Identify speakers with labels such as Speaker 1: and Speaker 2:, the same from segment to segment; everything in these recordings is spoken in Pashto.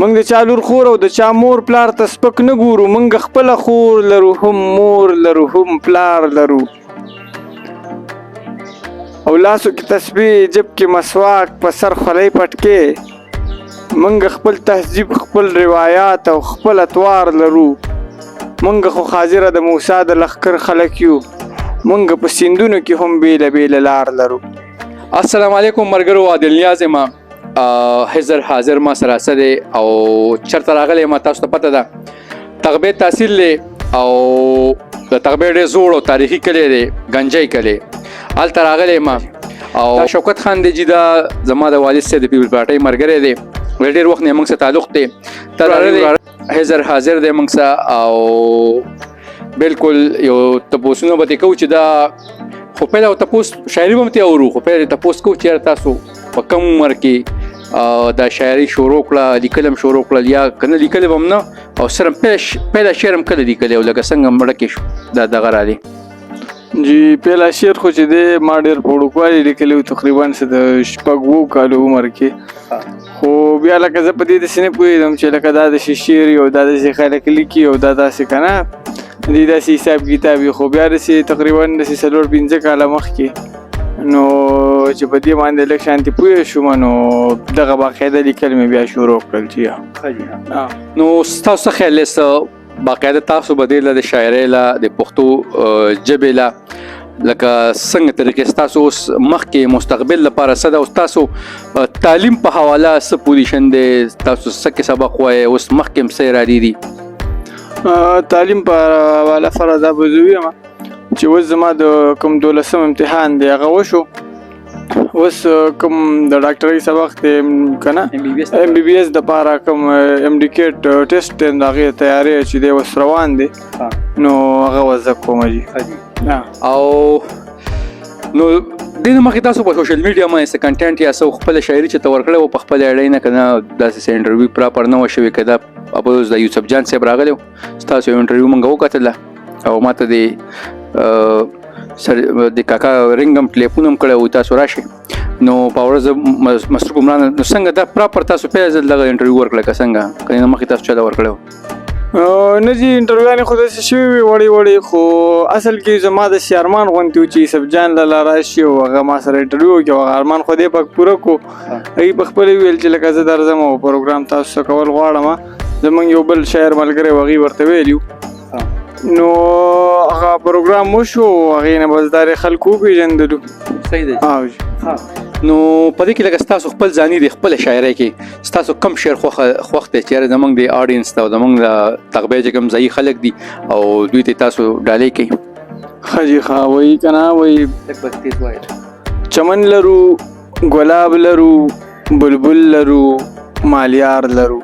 Speaker 1: موږ د چا لور خور او د چا مور پلار ته سپک نه ګورو، موږ خپله خور لرو هم مور لرو هم پلار لرو. او لاسو کې تسبیح جب کې مسواک په سر خولۍ پټکې، موږ خپل تهذیب خپل روایات او خپل اتوار لرو. موږ خو حاضره د موسی د لښکر خلک یو، موږ په سیندونو کې هم بیله بیله لار لرو.
Speaker 2: السلام علیکم مرګرو، عادل نیاز ما حاضر ما سراسر او چرته راغلی ما تاسو ته پته ده تغبې تحصیل دی او د تغبې ډېر زوړ او تاریخي کلی دی، گنجی کلی، هلته راغلی ما. او شوکت خان دی چې دا زما د والد صاحب د پیپل پارټۍ ملګری دی، ډېر وخت نه موږ سره تعلق دی. ته حاضر دی موږ سره او بالکل یو تپوسونه به ترې کوو چې دا خو پیله تپوس شاعري به هم ترې اورو، خو پیله تپوس کوو چې یاره تاسو په کم عمر کې دا شاعري شروع کړه، لیکل هم شروع کړل یا که نه لیکلی به هم نه، او صرف پیله شعر هم کله لیکلی او لکه څنګه مړه کې دا دغه رالی
Speaker 1: جی پیله شعر خو چې دی ما ډېر په وړوکوالي لیکلی و، تقریبا څه د 6 کالو عمر کې. خو بیا لکه زه په دې داسې نه پوهېدم چې لکه دا داسې شعر او دا داسې خلک لیکي او دا داسې که نه دې داسې حساب کتاب وي. خو بیا داسې تقریبا داسې 4-5 کاله مخکې نو چې په دې باندې لږ شانتې پوه شوم، نو دغه باقاعده لیکل مې بیا شروع کړل. چې
Speaker 2: نو ستاسو څه خیال دی باقاعده تاسو به دې له د شاعرۍ له د پښتو ژبې له لکه څنګه طریقې ستاسو اوس مخکې مستقبل لپاره څه ده، او ستاسو تعلیم په حواله څه پوزیشن دی، تاسو څه کې سبق وایئ، اوس مخکې هم څه ارادې دي؟
Speaker 1: تعلیم په حواله فرض به زه ویم چې اوس زما د کوم 12 امتحان دی هغه وشو، اوس کوم د ډاکټرۍ سبق دی که نه MBBS دپاره کوم MD-کیټ ټیسټ دی د هغې تیاری چې دی اوس روان دی، نو هغه اوس زه کوم جي.
Speaker 2: او نو دې نه مخکې تاسو په سوشل میډیا باندې څه کنټینټ یا څه خپله شاعري چې ته ورکړی وه په خپله اړۍ نه، که نه داسې څه انټرویو پراپر نه وه شوې، که دا ابوز د یوسف جان صاحب راغلی و ستاسو یو انټرویو موږ وکتله او ما ته د کاکا رنګ هم ټلیفون هم کړی و تاسو راشئ. نو په ورځ مصروف عمران نو څنګه دا پراپر تاسو پیل ځل دغه انټرویو ورکړی که څنګه، که نه مخکې تاسو چا دا ورکړی و؟
Speaker 1: نه جي انټرویوانې خو داسې شوي وي وړې وړې، خو اصل کې زما داسې ارمان غوندې و چې یوسف جان لاله راشي او هغه ما سره انټرویو وکړي، هغه ارمان خو دی پاک پوره کړو. هغوی په خپله ویل چې لکه زه درځم او پروګرام تاسو څه کول غواړم. زموږ یو بل شاعر ملګری و هغوی ورته ویلي نو هغه پروګرام وشو، هغې نه بس دارې خلکو وپېژندلو.
Speaker 2: صحیح دی. نو په دې کې لکه ستاسو خپل ځاني دی خپله شاعرۍ کې ستاسو کم شعر خوښ دی چې زموږ د آډینس ته او زموږ د تغبې چې کوم ځایي خلک دي او دوی ته تاسو ډالۍ کوي؟
Speaker 1: ښه جي ښه وایي که نه وایي چمن لرو ګلاب لرو بلبل لرو مالیار لرو،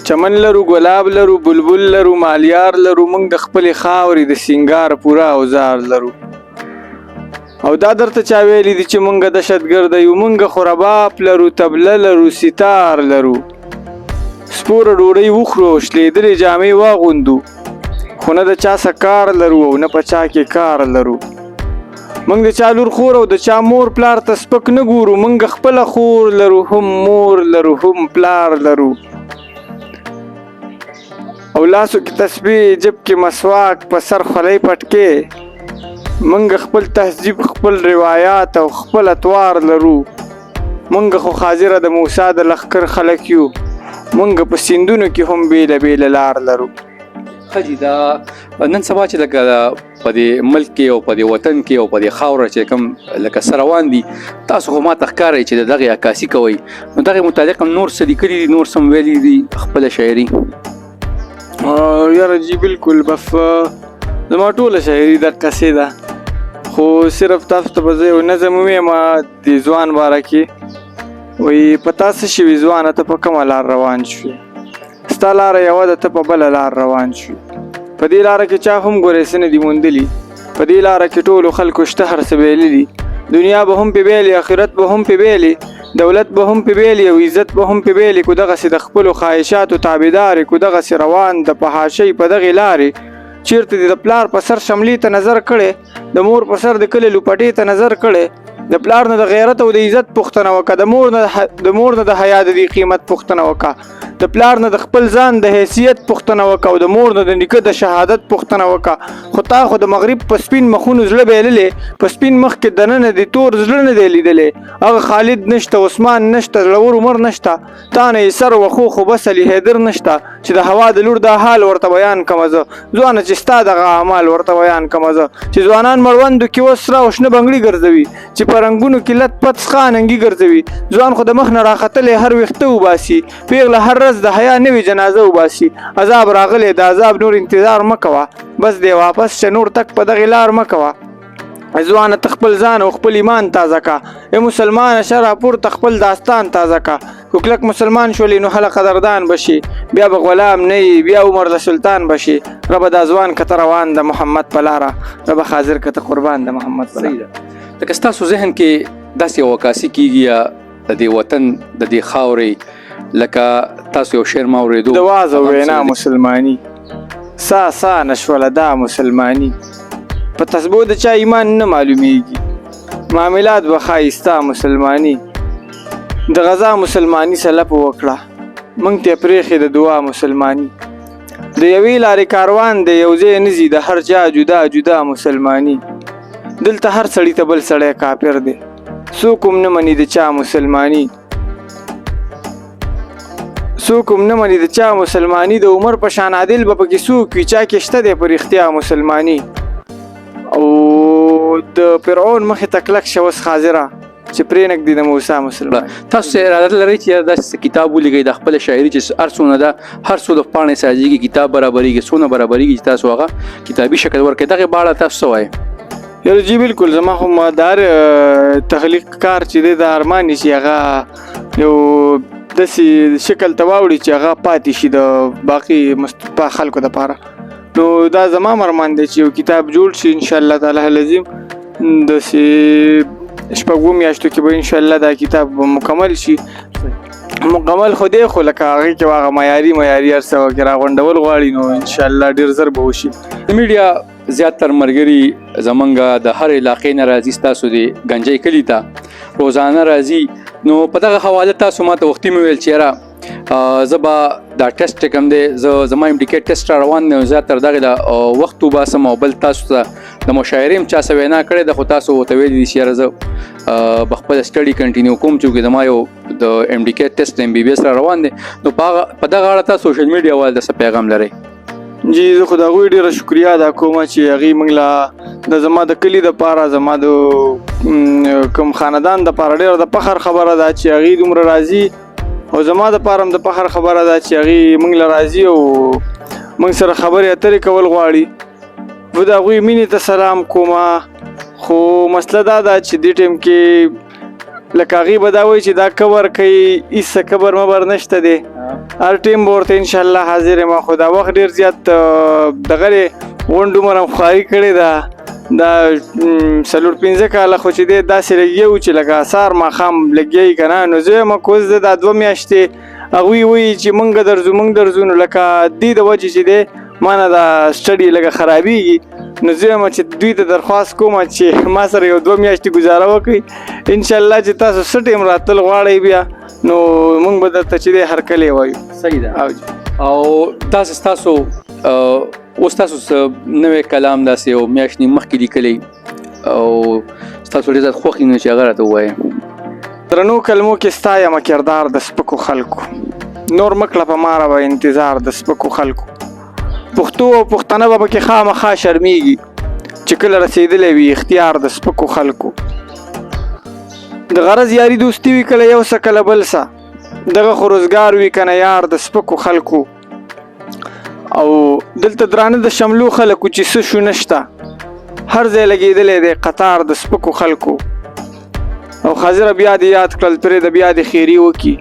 Speaker 1: چمن لرو ګلاب لرو بلبل لرو مالیار لرو، موږ د خپلې خاورې د سینګار پوره اوزار لرو. او دا درته چا ویلي دي چې موږ دهشتګرده یو، موږ خو رباب لرو تبله لرو ستار لرو، سپوره ډوډۍ وخورو شلېدلې جامې واغوندو، خو نه د چا څه کار لرو او نه په چا کې کار لرو. موږ د چا لور خور او د چا مور پلار ته سپک نه ګورو، موږ خپله خور لرو هم مور لرو هم پلار لرو. او لاسو کې تسبیح جب کې مسواک په سر خولۍ پټکې، موږ خپل تهذیب خپل روایات او خپل اتوار لرو. موږ خو حاضره د موسی د لښکر خلک یو، موږ په سیندونو کې هم بیله بیله لار لرو.
Speaker 2: ښه جي دا نن سبا چې لکه په دې ملک کې او په دې وطن کې او په دې خاوره چې کوم لکه څه روان دي، تاسو خو ما ته ښکارئ چې د دغې عکاسي کوئ، نو دغې متعلق هم نور څه لیکلي دي، نور څه هم ویلي دي خپله شاعري؟
Speaker 1: یاره جی بالکل بس زما ټوله شاعري دقسې ده، خو صرف تاسو ته به زه یو نظم ووایم د ځوان باره کې. وایي په تا څه شوي ځوانه ته په کومه لار روان شوې، ستا لاره یوه ده ته په بله لار روان شوې، په دې لاره کې چا هم ګورې څه نه دي موندلي، په دې لاره کې ټولو خلکو شته هر څه بایللي، دنیا به هم پې بیلې آخرت به هم پې بیلې، دولت به هم پې بیلې او عزت به هم پې بیلې، کو دغسې د خپلو خواهشاتو تابعدارې، کو دغسې روان د فحاشۍ په دغې لارې، چیرته دې د پلار په سر شملې ته نظر کړی، د مور په سر د کلي لوپټې ته نظر کړی، د پلار نه د غیرت او د عزت پوښتنه وکړه، د مور نه د حیا د دې قیمت پوښتنه وکړه، د پلار نه د خپل ځان د حیثیت پوښتنه وکړه او د مور نه د نیکه د شهادت پوښتنه وکړه. خو تا خو د مغرب په سپین مخونو زړه بایللې، په سپین مخ کې دننه د تور زړه نه دی لیدلې. هغه خالد نشته، عثمان نشته، زړور عمر نشته، تا نه یې سر وخو خو بس علي حیدر نشته چې د هوا د لور دا حال ورته بیان کړم زه. ځوانه چې ستا دغه اعمال ورته بیان کړم زه، چې ځوانان مړوندو کې اوس سره او شنه بنګړي ګرځوي، چې په رنګونو کې لت پت خاننګي ګرځوي. ځوان خو د مخ نه راختلې هر ویښته وباسي، پیغله هر ورځ د حیا نوې جنازه وباسي. عذاب راغلی، د عذاب نور انتظار مه کوه، بس دی واپس شه، نور تک په دغې لار مه کوه. ځوانه ته خپل ځان او خپل ایمان تازه کا، ای مسلمانه شه راپورته خپل داستان تازه کا. که کلک مسلمان شولې نو هله قدردان بشي، بیا به غلام نه یې، بیا عمر د سلطان بشي. ربه دا ځوان که ته روان د محمد په لاره، ربه حاضر که ته قربان د محمد په لاره.
Speaker 2: لکه ستاسو ذهن کې داسې یوه عکاسي کېږي یا د دې وطن د دې خاورې، لکه تاسو یو شعر ما اورېدو
Speaker 1: د واز او وینا مسلماني، سا نشوله دا مسلماني. په تسبو د چا ایمان نه معلومیږي، معاملات به ښایسته مسلماني. د غزا مسلماني سلپ وکړه، موږ ته پرېښې د دعا مسلماني. د یوې لارې کاروان د یو ځای نه ځي، د هر چا جدا جدا مسلماني. دلته هر سړي ته بل سړی کافر دی، څوک هم نه مني د چا مسلماني. څوک هم نه مني د چا مسلماني. د عمر په شان عادل به پکې څوک وي، چا کې شته دی په رښتیا مسلماني. او د فرعون مخې ته کلک شه اوس حاضره، چې پرې نږدې د موسی مسلمان.
Speaker 2: تاسو اراده لرئ چې داسې کتاب ولیکئ د خپله شاعري چې هر څونه ده، هر څو د پاڼې سازېږي کتاب برابرېږي، څونه برابرېږي چې تاسو هغه کتابي شکل ورکړئ. دغې په اړه تاسو څه وایئ؟
Speaker 1: یاره جی بالکل، زما خو مدار تخلیق کار چې دی د ارمان چې هغه یو داسې شکل ته واوړي چې هغه پاتې شي د باقي خلکو دپاره. نو دا زما ارمان دی چې یو کتاب جوړ شي انشاءالله تعالی العظیم. داسې شپږو میاشتو کې به انشاءالله دا کتاب مکمل شي. مکمل خو دی، خو لکه هغې کې هغه معیاري هر څه وکړي راغونډول غواړي، نو انشاءالله ډېر زر به وشي.
Speaker 2: د میډیا زیاتر ملګري زمونږ د هر علاقې نه راځي، ستاسو د ګنجۍ کلي ته روزانه راځي. نو په دغه حواله تاسو ما ته وختي مې ویل چې یاره زه به دا ټیسټ کوم دی، زما MDK ټیسټ را روان دی، زیاتر دغې د وخت وباسم. او بل تاسو ته د مشاعرې هم چا څه وینا کړې ده، خو تاسو ورته ویلي دي چې یاره زه به خپله سټډي کنټینیو کوم، چې زما یو د MDK ټیسټ MBBS را روان دی. نو په دغه اړه تاسو سوشل میډیا والو ته څه پیغام لرئ؟
Speaker 1: جی زه خو د هغوی ډېره شکریا ادا کوم چې هغې موږ له د زما د کلي دپاره، زما د کوم خاندان دپاره ډېره د فخر خبره ده چې هغې دومره راځي، او زما دپاره هم د فخر خبره ده چې هغې موږ له راځي او موږ سره خبرې اترې کول غواړي. زه د هغوی مینې ته سلام کوم. خو مسله دا ده چې دې ټایم کې لکه هغې به دا وایي چې دا کبر کوي، هېڅ کبر مبر نشته دی، هر ټایم به ورته انشاءالله حاضر یم. خو دا وخت ډېر زیات دغه غونډ عمر هم خواري کړې ده. دا 4-5 کاله خو چې دی داسې لګیا و چې لکه سهار ماښام لګیا که نه. نو زه یم کوز د دا 2 میاشتې هغوی وایي چې موږ درځو، نو لکه دې د وجې چې دی ما نه دا سټډي لږه خرابېږي. نو زه یم چې دوی ته درخواست کوم چې ما سره یو 2 میاشتې ګزاره وکړي، انشاءالله چې تاسو څه ټایم راتل غواړئ بیا نو موږ به درته چې دی هرکلی وایو.
Speaker 2: صحیح ده. او داسې ستاسو اوس تاسو نوی کلام داسې یو میاشت نیمه مخکې لیکلی او ستاسو ډېر زیات خوښ نو چې هغه راته ووایې؟
Speaker 1: درنو کلمو کې ستا یمه کردار د سپکو خلکو، نور مه کړه په ما رابه انتظار د سپکو خلکو. پښتو او پښتانه به پکې خامخا شرمېږي چې کله رسېدلی وي اختیار د سپکو خلکو. د غرض یاري دوستي وي کله یو څه کله بل څه، دغه خو روزګار وي که نه یار د سپکو خلکو. او دلته درانه د شملو خلکو چې څه شو نشته، هر ځای لګېدلی دی قطار د سپکو خلکو. او حاضره بیا دې یاد کړل پرې د بیا دې خیري وکړي،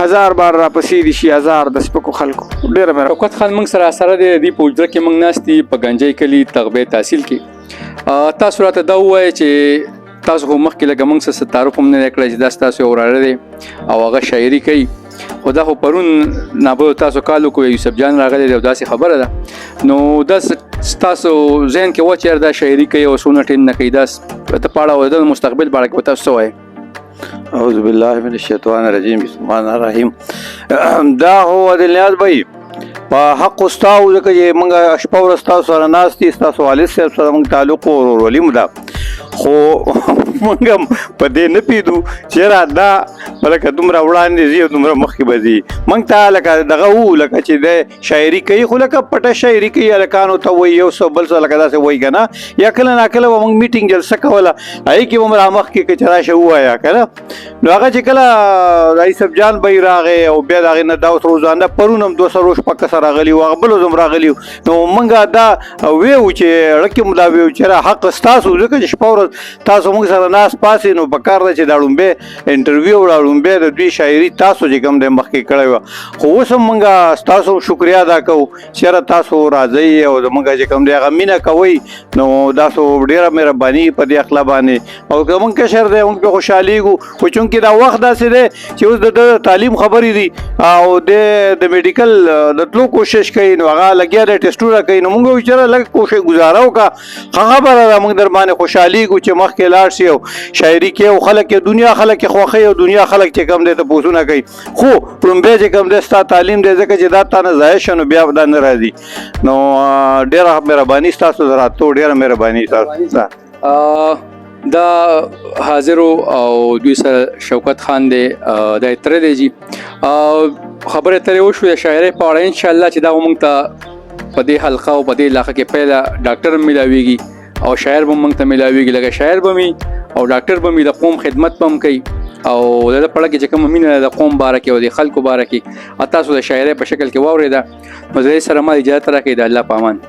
Speaker 1: 1000 بار راپسې دي شي هزار د سپکو خلکو. ډېره مې
Speaker 2: شوکت خان موږ سره دی دې په حجره کې موږ ناست دي په ګنجۍ کلي تغبې تحصیل کې. تاسو راته دا ووایئ چې تاسو خو مخکې لږه موږ سره تعارف هم نه دی کړی چې دا ستاسو یو وراره دی او هغه شاعري کوي. خو دا خو پرون نابه تاسو کالو کو یوسف جان راغلی دی او داسې خبره ده نو دا ستاسو ذهن کې و چې دا شاعري کوي او سونه ټین نه کوي دا ته پاړه او د مستقبل باندې کې تاسو وایي
Speaker 3: اعوذ بالله من الشیطان الرجیم بسم الله الرحیم دا هو د نیاز بھائی په حق استاو ځکه چې موږ شپه ورځ تاسو سره ناست دي ستاسو والد صاحب سره موږ تعلق او ورولي مو ده خو موږ په دې نه پیدو چېرې دا لکه دومره وړاندې ځي او دومره مخکې به ځي موږ ته لکه دغه وو لکه چې د شاعري کوي خو لکه پټه شاعري کوي هلکانو ته وایي یو څه بل څه لکه داسې وایي که نه یا کله ناکله به موږ میټینګ جلسه کوله هغې کې به م رامخکې که چې راشه ووایه که نه نو هغه چې کله رئیس صاحب جان به یې راغی او بیا د هغې نه دا اوس روزانه پرون هم 200 شپږ کسه راغلي وو هغه بل ورځ هم راغلي وو نو موږ دا ویو چې رقم دا ویو چې حق ستاسو ځکه چې شپه ورځ تاسو موږ سره ناست پاسې نو په کار ده چې دا ړومبی انټرویو وړه ړومبی د دوی شاعري تاسو چې کوم دی مخکې کړی وه خو اوس هم موږ ستاسو شکریا ادا کوو چېرې تاسو راځئ او زموږ چې کوم دی هغه مینه کوئ نو تاسو ډېره مهرباني په دې اخلا باندې او که موږ کشر دی موږ پرې خوشحالېږو خو چونکې دا وخت داسې دی چې اوس د تعلیم خبرې دي او د میډیکل د تلو کوشش کوي نو هغه لګیا دی ټسټونه کوي نو موږ وایو چېرې لږ کوشش گزاره وکړه ښه خبره ده موږ در باندې خوشحالېږو چې مخکې لاړ شي او شاعري کې او خلک یې دنیا خلک یې خوښوي او دنیا خلک چې کوم دی تپوسونه کوي خو لومبی چې کوم دی ستا تعلیم دی ځکه چې دا تا نه ضایع شه نو بیا دا نه راځي نو ډېره مهرباني ستاسو د راتلو ډېره مهرباني ستاسو
Speaker 2: دا حاضرو او دوی سره شوکت خان دی دا تره دی جی خبره ترې وشوې د شاعرۍ په اړه انشاءالله چې دا موږ ته په دې حلقه او په دې علاقه کې پیله ډاکټر هم میلاویږي او شاعر به موږ ته میلاویږي لکه شاعر به می او ډاکټر به می د قوم خدمت به هم کوي او د پړه کې چې کوم مینه د قوم باره کې او د خلکو باره کې تاسو د شاعرۍ په شکل کې واورېده نو زه سره ما اجازه راکړئ د الله په امان